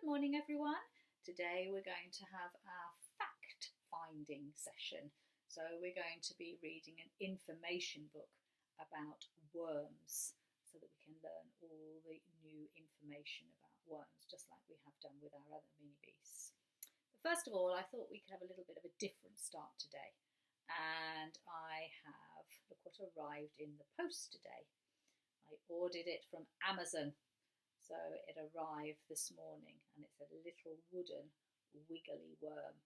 morning everyone. Today we're going to have our fact finding session. So we're going to be reading an information book about worms so that we can learn all the new information about worms, just like we have done with our other mini beasts. But first of all, I thought we could have a little bit of a different start today. And I have, look what arrived in the post today. I ordered it from Amazon. So it arrived this morning and it's a little wooden wiggly worm.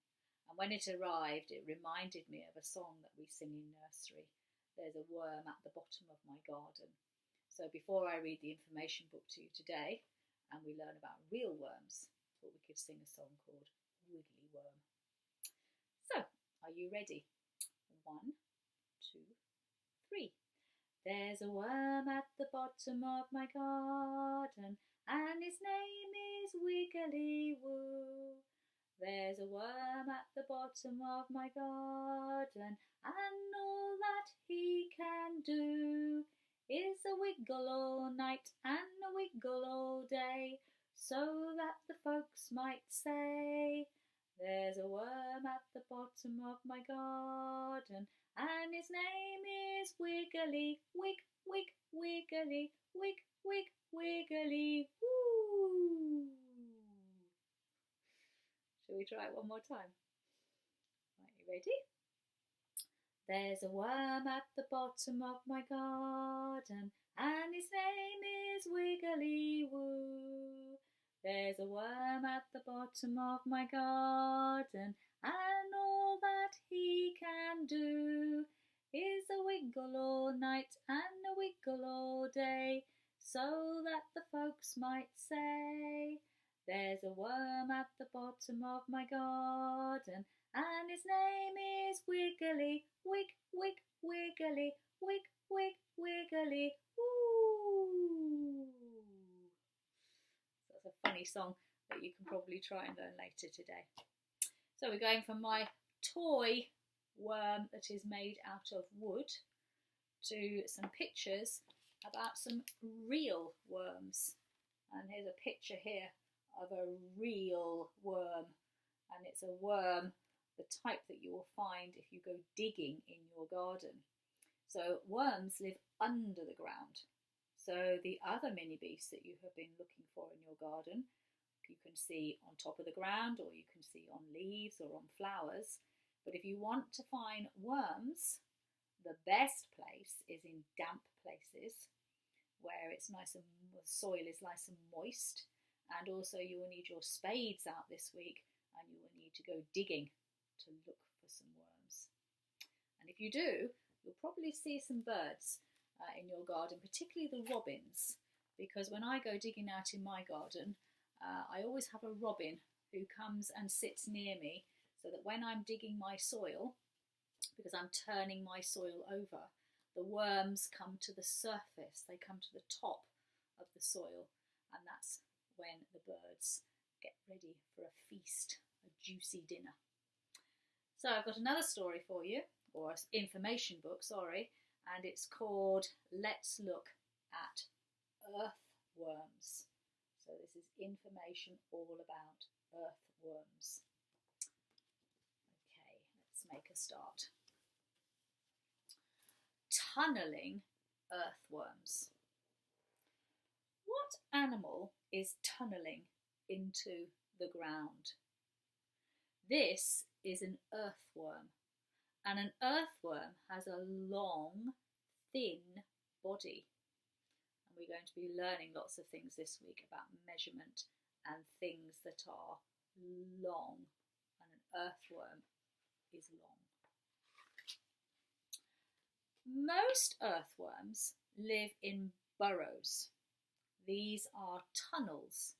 And when it arrived, it reminded me of a song that we sing in nursery. There's a worm at the bottom of my garden. So before I read the information book to you today and we learn about real worms, I thought we could sing a song called Wiggly Worm. So, are you ready? 1, 2, 3. There's a worm at the bottom of my garden, and his name is Wiggly Woo. There's a worm at the bottom of my garden, and all that he can do is a wiggle all night and a wiggle all day, so that the folks might say, there's a worm at the bottom of my garden, and his name is Wiggly, wig, wig, wiggly, wig, wig, wiggly, woo. Shall we try it one more time? Right, you ready? There's a worm at the bottom of my garden, and his name is Wiggly Woo. There's a worm at the bottom of my garden, and all that he can do is a wiggle all night and a wiggle all day, so that the folks might say, there's a worm at the bottom of my garden, and his name is Wiggly, wig, wig, wiggly, wig, wig, wiggly, woo. So that's a funny song that you can probably try and learn later today. So we're going from my toy worm that is made out of wood to some pictures about some real worms. And here's a picture here of a real worm, and it's a worm the type that you will find if you go digging in your garden. So worms live under the ground. So the other mini beasts that you have been looking for in your garden, you can see on top of the ground, or you can see on leaves or on flowers. But if you want to find worms, the best place is in damp places where it's nice and the soil is nice and moist. And also you will need your spades out this week, and you will need to go digging to look for some worms. And if you do, you'll probably see some birds in your garden, particularly the robins, because when I go digging out in my garden, I always have a robin who comes and sits near me, so that when I'm digging my soil, because I'm turning my soil over, the worms come to the surface, they come to the top of the soil, and that's when the birds get ready for a feast, a juicy dinner. So I've got another story for you, or an information book, sorry, and it's called Let's Look at Earthworms. So this is information all about earthworms. Okay, let's make a start. Tunnelling earthworms. What animal is tunnelling into the ground? This is an earthworm, and an earthworm has a long, thin body. And we're going to be learning lots of things this week about measurement and things that are long, and an earthworm is long. Most earthworms live in burrows. These are tunnels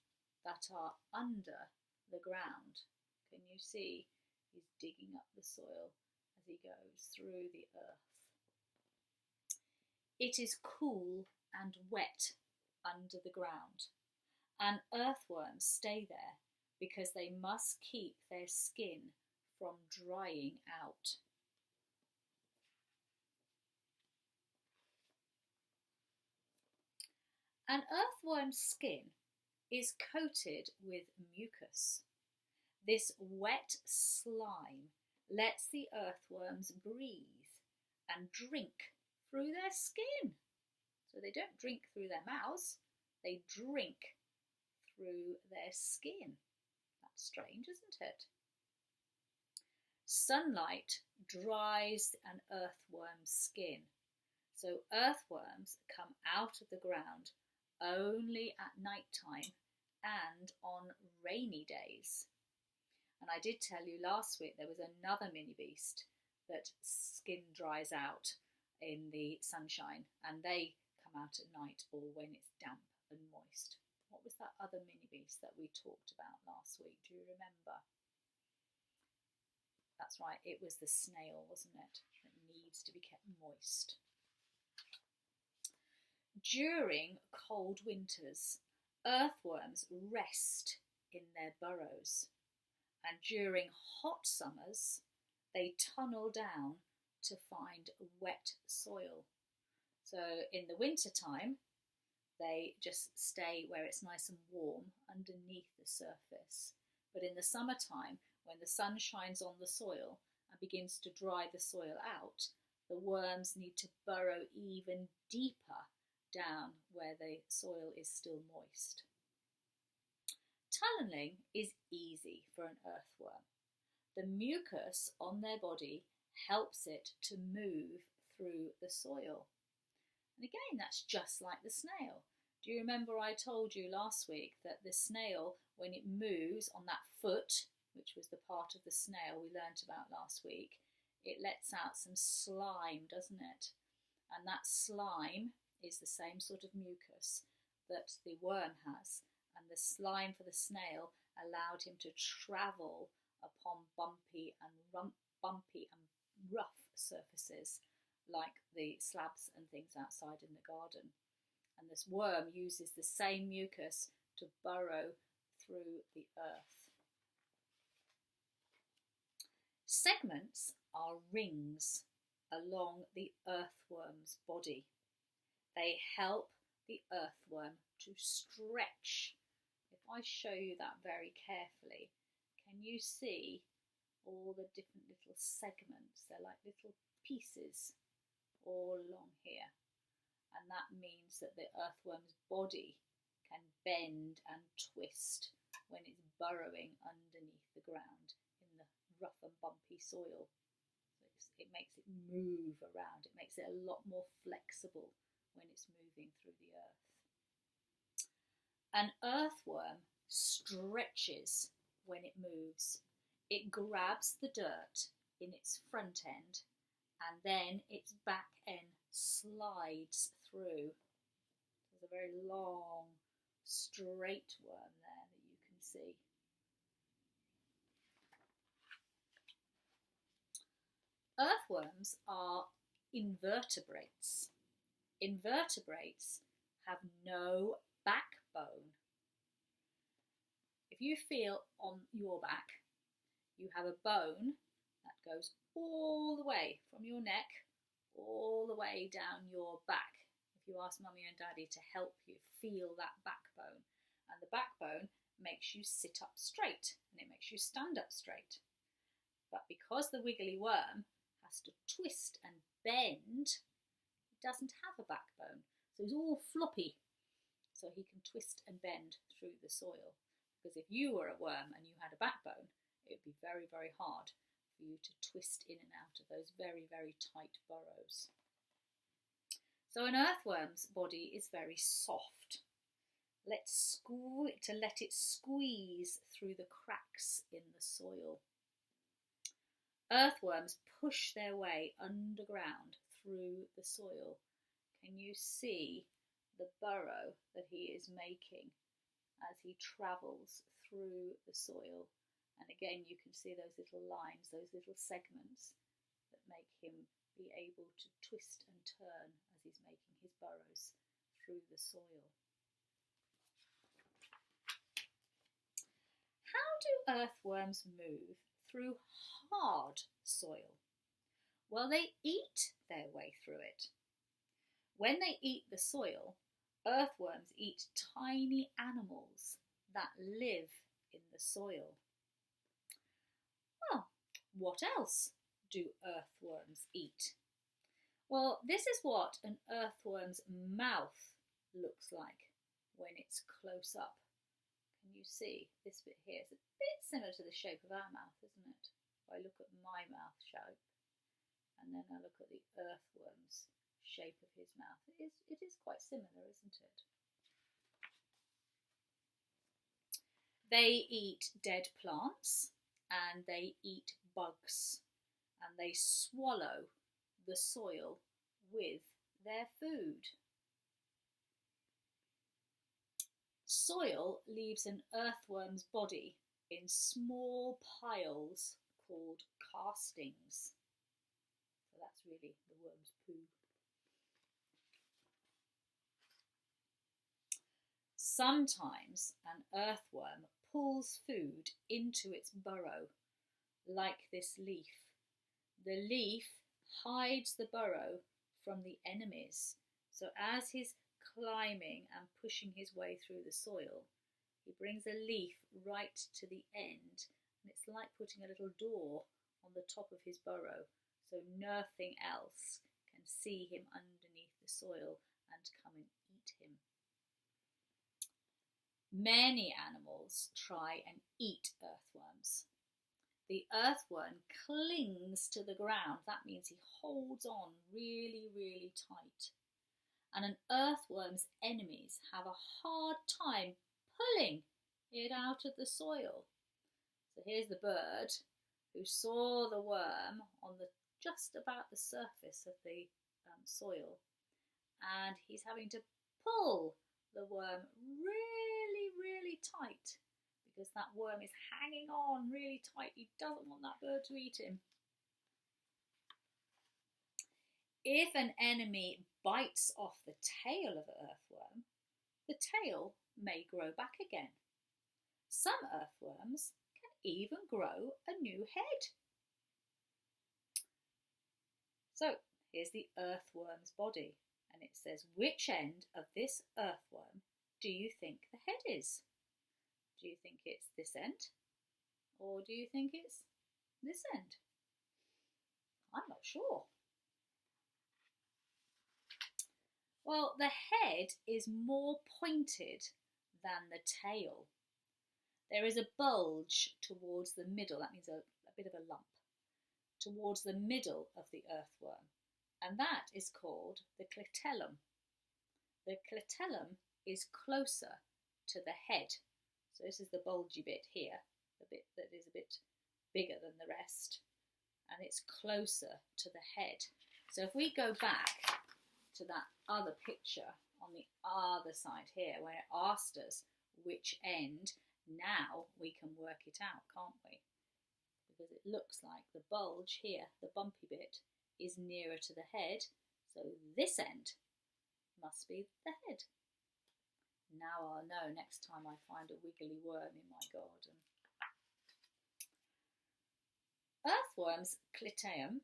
that are under the ground. Can you see? He's digging up the soil as he goes through the earth. It is cool and wet under the ground, and earthworms stay there because they must keep their skin from drying out. An earthworm's skin is coated with mucus. This wet slime lets the earthworms breathe and drink through their skin. So they don't drink through their mouths, they drink through their skin. That's strange, isn't it? Sunlight dries an earthworm's skin. So earthworms come out of the ground only at night time and on rainy days. And I did tell you last week there was another mini beast that skin dries out in the sunshine, and they come out at night or when it's damp and moist. What was that other mini beast that we talked about last week? Do you remember? That's right, it was the snail, wasn't it? That needs to be kept moist. During cold winters, earthworms rest in their burrows, and during hot summers, they tunnel down to find wet soil. So in the winter time, they just stay where it's nice and warm underneath the surface. But in the summertime, when the sun shines on the soil and begins to dry the soil out, the worms need to burrow even deeper down where the soil is still moist. Tunneling is easy for an earthworm. The mucus on their body helps it to move through the soil. And again, that's just like the snail. Do you remember I told you last week that the snail, when it moves on that foot, which was the part of the snail we learnt about last week, it lets out some slime, doesn't it? And that slime is the same sort of mucus that the worm has. And the slime for the snail allowed him to travel upon bumpy and rough surfaces like the slabs and things outside in the garden. And this worm uses the same mucus to burrow through the earth. Segments are rings along the earthworm's body. They help the earthworm to stretch. If I show you that very carefully, can you see all the different little segments? They're like little pieces all along here. And that means that the earthworm's body can bend and twist when it's burrowing underneath the ground in the rough and bumpy soil. So it makes it move around. It makes it a lot more flexible when it's moving through the earth. An earthworm stretches when it moves. It grabs the dirt in its front end and then its back end slides through. There's a very long, straight worm there that you can see. Earthworms are invertebrates. Invertebrates have no backbone. If you feel on your back, you have a bone that goes all the way from your neck all the way down your back. If you ask Mummy and Daddy to help you feel that backbone, and the backbone makes you sit up straight and it makes you stand up straight. But because the wiggly worm has to twist and bend, it doesn't have a backbone, so he's all floppy, so he can twist and bend through the soil. Because if you were a worm and you had a backbone, it would be very, very hard for you to twist in and out of those very, very tight burrows. So an earthworm's body is very soft. Let it squeeze through the cracks in the soil. Earthworms push their way underground through the soil. Can you see the burrow that he is making as he travels through the soil? And again, you can see those little lines, those little segments that make him be able to twist and turn as he's making his burrows through the soil. How do earthworms move through hard soil? Well, they eat their way through it. When they eat the soil, earthworms eat tiny animals that live in the soil. Well, what else do earthworms eat? Well, this is what an earthworm's mouth looks like when it's close up. Can you see this bit here? It's a bit similar to the shape of our mouth, isn't it? If I look at my mouth shape and then I look at the earthworm's shape of his mouth, it is quite similar, isn't it? They eat dead plants and they eat bugs and they swallow the soil with their food. Soil leaves an earthworm's body in small piles called castings. So that's really the worm's poo. Sometimes an earthworm pulls food into its burrow, like this leaf. The leaf hides the burrow from the enemies, so as he's climbing and pushing his way through the soil, he brings a leaf right to the end, and it's like putting a little door on the top of his burrow, so nothing else can see him underneath the soil and come and eat him. Many animals try and eat earthworms. The earthworm clings to the ground. That means he holds on really, really tight. And an earthworm's enemies have a hard time pulling it out of the soil. So here's the bird who saw the worm on just about the surface of the soil, and he's having to pull the worm really, really tight because that worm is hanging on really tight. He doesn't want that bird to eat him. If an enemy bites off the tail of an earthworm, the tail may grow back again. Some earthworms can even grow a new head. So here's the earthworm's body, and it says, which end of this earthworm do you think the head is? Do you think it's this end? Or do you think it's this end? I'm not sure. Well, the head is more pointed than the tail. There is a bulge towards the middle, that means a bit of a lump, towards the middle of the earthworm, and that is called the clitellum. The clitellum is closer to the head. So this is the bulgy bit here, the bit that is a bit bigger than the rest, and it's closer to the head. So if we go back to that other picture on the other side here, where it asked us which end, now we can work it out, can't we? Because it looks like the bulge here, the bumpy bit, is nearer to the head, so this end must be the head. Now I'll know next time I find a wiggly worm in my garden. Earthworms' clitellum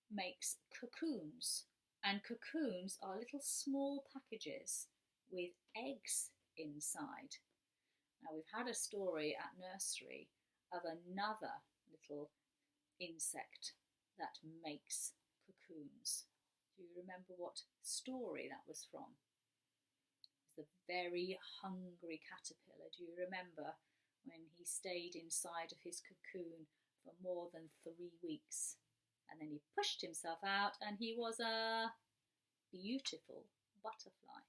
makes cocoons, and cocoons are little small packages with eggs inside. Now we've had a story at nursery of another little insect that makes cocoons. Do you remember what story that was from? It was the very hungry caterpillar. Do you remember when he stayed inside of his cocoon for more than 3 weeks? And then he pushed himself out and he was a beautiful butterfly.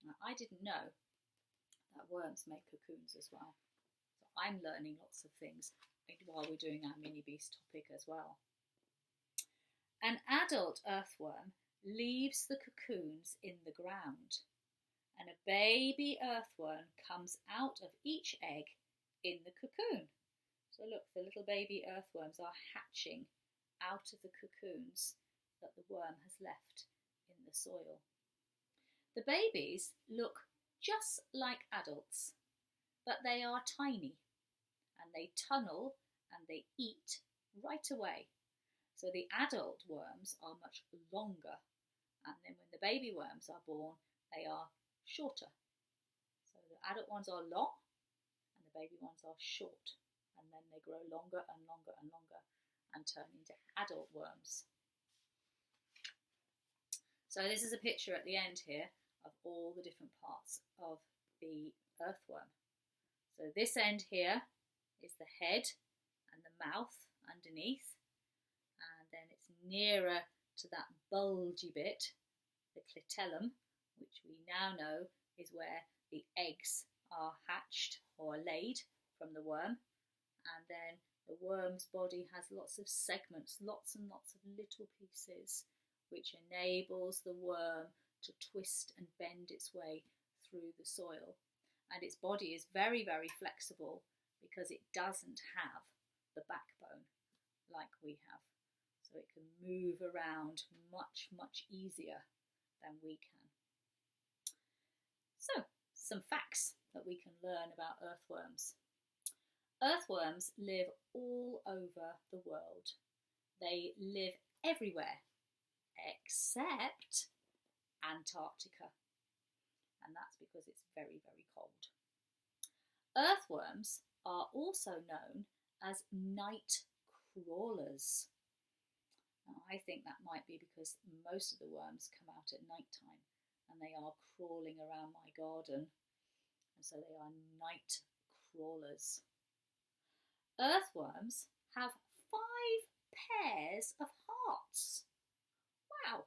Now, I didn't know that worms make cocoons as well. So I'm learning lots of things while we're doing our mini beast topic as well. An adult earthworm leaves the cocoons in the ground, and a baby earthworm comes out of each egg in the cocoon. So look, the little baby earthworms are hatching out of the cocoons that the worm has left in the soil. The babies look just like adults, but they are tiny, and they tunnel and they eat right away. So the adult worms are much longer, and then when the baby worms are born, they are shorter. So the adult ones are long and the baby ones are short, and then they grow longer and longer and longer and turn into adult worms. So this is a picture at the end here of all the different parts of the earthworm. So this end here is the head and the mouth underneath, and then it's nearer to that bulgy bit, the clitellum, which we now know is where the eggs are hatched or laid from the worm. And then the worm's body has lots of segments, lots and lots of little pieces, which enables the worm to twist and bend its way through the soil. And its body is very, very flexible because it doesn't have the backbone like we have. So it can move around much, much easier than we can. So, some facts that we can learn about earthworms. Earthworms live all over the world. They live everywhere except Antarctica, and that's because it's very, very cold. Earthworms are also known as night crawlers. Now, I think that might be because most of the worms come out at night time and they are crawling around my garden, and so they are night crawlers. Earthworms have 5 pairs of hearts. Wow!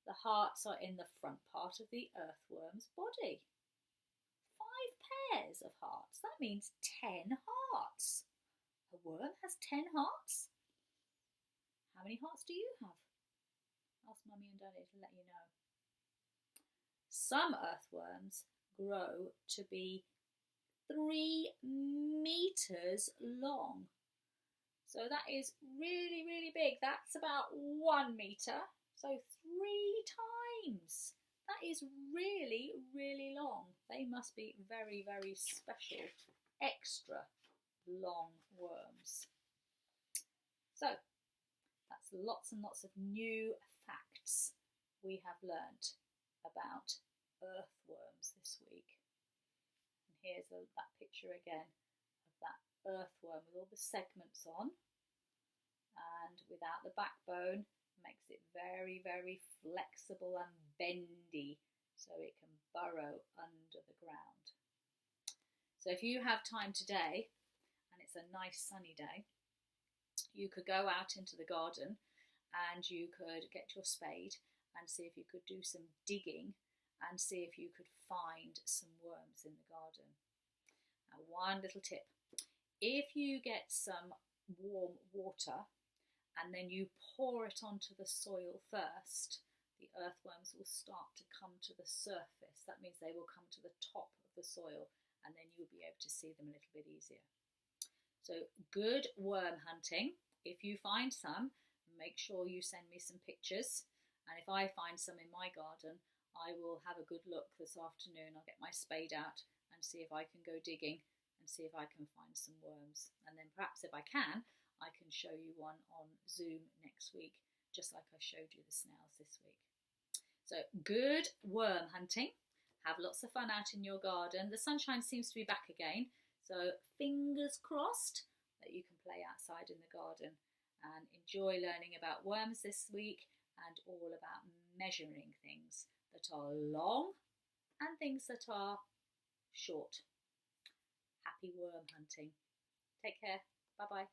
The hearts are in the front part of the earthworm's body. 5 pairs of hearts. That means 10 hearts. A worm has 10 hearts? How many hearts do you have? Ask Mummy and Daddy to let you know. Some earthworms grow to be 3 meters long. So that is really, really big. That's about 1 meter. So 3 times. That is really, really long. They must be very, very special, extra long worms. So that's lots and lots of new facts we have learnt about earthworms this week. And here's that picture again of that earthworm with all the segments on, and without the backbone, makes it very, very flexible and bendy so it can burrow under the ground. So if you have time today and it's a nice sunny day, you could go out into the garden and you could get your spade and see if you could do some digging and see if you could find some worms in the garden. Now, one little tip: if you get some warm water and then you pour it onto the soil first, the earthworms will start to come to the surface. That means they will come to the top of the soil, and then you'll be able to see them a little bit easier. So good worm hunting. If you find some, make sure you send me some pictures, and if I find some in my garden, I will have a good look this afternoon. I'll get my spade out and see if I can go digging and see if I can find some worms, and then perhaps if I can, I can show you one on Zoom next week, just like I showed you the snails this week. So good worm hunting. Have lots of fun out in your garden. The sunshine seems to be back again, so fingers crossed that you can play outside in the garden and enjoy learning about worms this week and all about measuring things that are long and things that are short. Happy worm hunting. Take care. Bye-bye.